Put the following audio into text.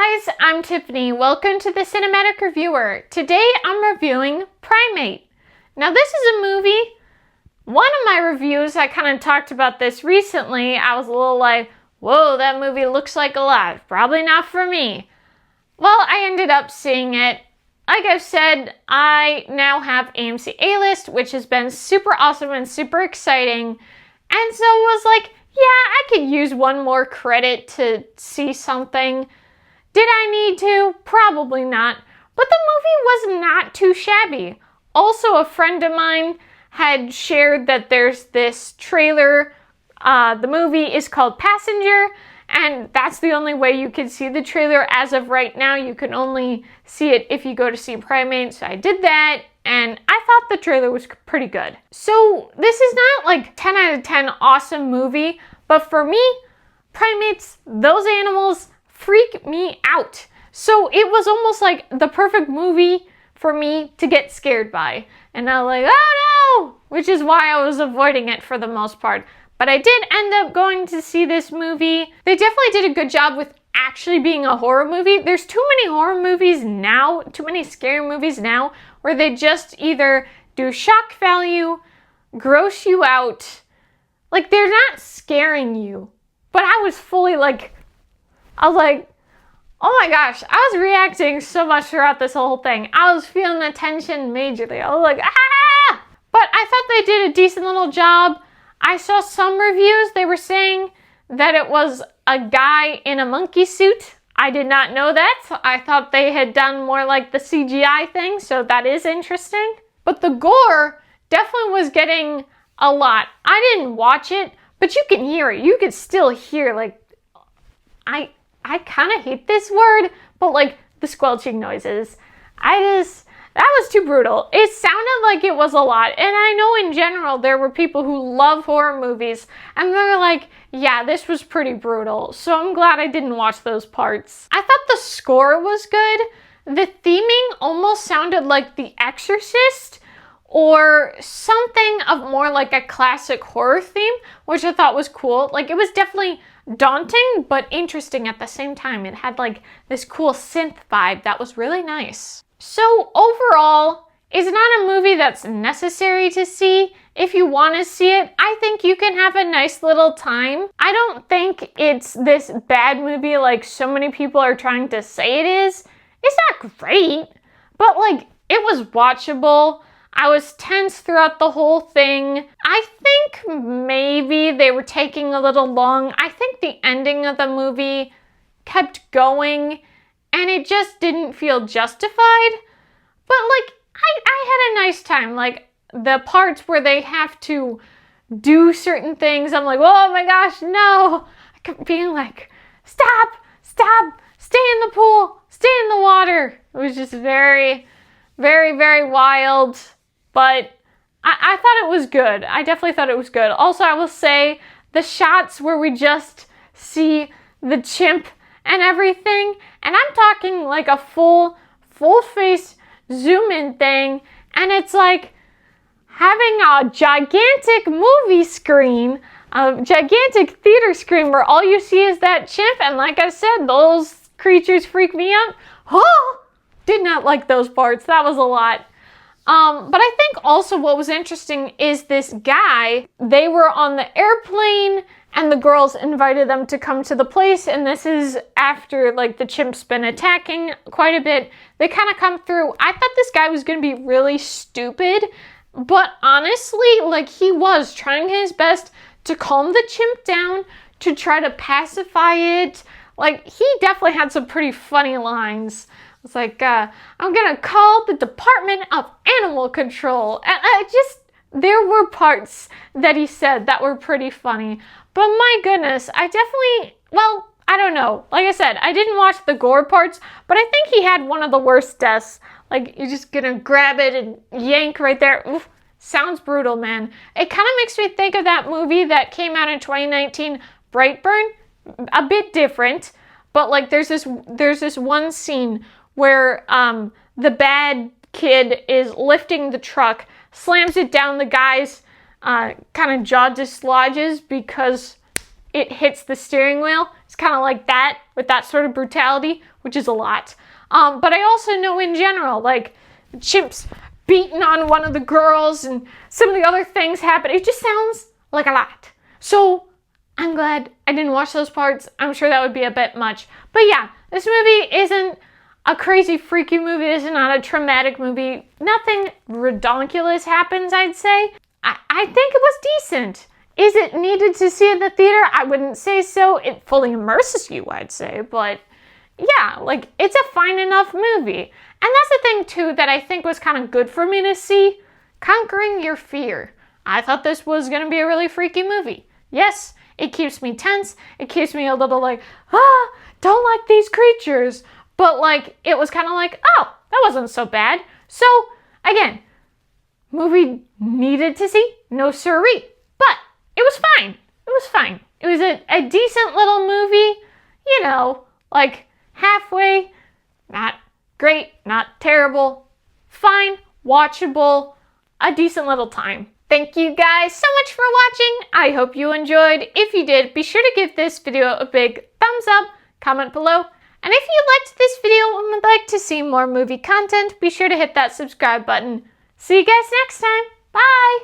guys, I'm Tiffany. Welcome to the Cinematic Reviewer. Today I'm reviewing Primate. Now this is a movie, one of my reviews, I kind of talked about this recently. I was a little like, whoa, that movie looks like a lot. Probably not for me. Well, I ended up seeing it. Like I've said, I now have AMC A-List, which has been super awesome and super exciting. And so it was like, yeah, I could use one more credit to see something. Did I need to? Probably not. But the movie was not too shabby. Also, a friend of mine had shared that there's this trailer. The movie is called Passenger, and that's the only way you can see the trailer as of right now. You can only see it if you go to see Primate. So I did that, and I thought the trailer was pretty good. So this is not like 10 out of 10 awesome movie, but for me, primates, those animals, freak me out. So it was almost like the perfect movie for me to get scared by. And I was like, oh no! Which is why I was avoiding it for the most part. But I did end up going to see this movie. They definitely did a good job with actually being a horror movie. There's too many horror movies now, too many scary movies now, where they just either do shock value, gross you out. Like, they're not scaring you. But I was fully like, I was like, oh my gosh, I was reacting so much throughout this whole thing. I was feeling the tension majorly. I was like, ah! But I thought they did a decent little job. I saw some reviews, they were saying that it was a guy in a monkey suit. I did not know that. I thought they had done more like the CGI thing, so that is interesting. But the gore definitely was getting a lot. I didn't watch it, but you can hear it. You can still hear, like, I kind of hate this word, but like the squelching noises. That was too brutal. It sounded like it was a lot. And I know in general there were people who love horror movies and they're like, yeah, this was pretty brutal. So I'm glad I didn't watch those parts. I thought the score was good. The theming almost sounded like The Exorcist or something of more like a classic horror theme, which I thought was cool. Like, it was definitely daunting, but interesting at the same time. It had like this cool synth vibe that was really nice. So overall, it's not a movie that's necessary to see. If you want to see it, I think you can have a nice little time. I don't think it's this bad movie like so many people are trying to say it is. It's not great, but like, it was watchable. I was tense throughout the whole thing. I think maybe they were taking a little long. I think the ending of the movie kept going and it just didn't feel justified. But like, I had a nice time. Like, the parts where they have to do certain things, I'm like, oh my gosh, no. I kept being like, stop, stay in the pool, stay in the water. It was just very, very, very wild. But I thought it was good. I definitely thought it was good. Also, I will say the shots where we just see the chimp and everything, and I'm talking like a full face zoom in thing, and it's like having a gigantic movie screen, a gigantic theater screen where all you see is that chimp, and like I said, those creatures freak me out. Oh, did not like those parts. That was a lot. But I think also what was interesting is this guy, they were on the airplane and the girls invited them to come to the place, and this is after like the chimp's been attacking quite a bit. They kind of come through. I thought this guy was going to be really stupid, but honestly, like, he was trying his best to calm the chimp down, to try to pacify it. Like, he definitely had some pretty funny lines. It's like, I'm gonna call the Department of Animal Control. And there were parts that he said that were pretty funny. But my goodness, I don't know. Like I said, I didn't watch the gore parts, but I think he had one of the worst deaths. Like, you're just gonna grab it and yank right there. Oof, sounds brutal, man. It kind of makes me think of that movie that came out in 2019, Brightburn. A bit different, but like there's this one scene where the bad kid is lifting the truck, slams it down the guy's kind of jaw dislodges because it hits the steering wheel. It's kind of like that, with that sort of brutality, which is a lot. But I also know in general, like, chimps beating on one of the girls and some of the other things happen. It just sounds like a lot. So I'm glad I didn't watch those parts. I'm sure that would be a bit much. But yeah, this movie isn't a crazy, freaky movie. This is not a traumatic movie. Nothing redonkulous happens, I'd say. I think it was decent. Is it needed to see in the theater? I wouldn't say so. It fully immerses you, I'd say. But yeah, like, it's a fine enough movie. And that's the thing, too, that I think was kind of good for me to see. Conquering your fear. I thought this was going to be a really freaky movie. Yes, it keeps me tense. It keeps me a little like, don't like these creatures. But, like, it was kind of like, oh, that wasn't so bad. So, again, movie needed to see? No siree. But it was fine. It was fine. It was a decent little movie, you know, like halfway, not great, not terrible, fine, watchable, a decent little time. Thank you guys so much for watching. I hope you enjoyed. If you did, be sure to give this video a big thumbs up, comment below. And if you liked this video and would like to see more movie content, be sure to hit that subscribe button. See you guys next time. Bye!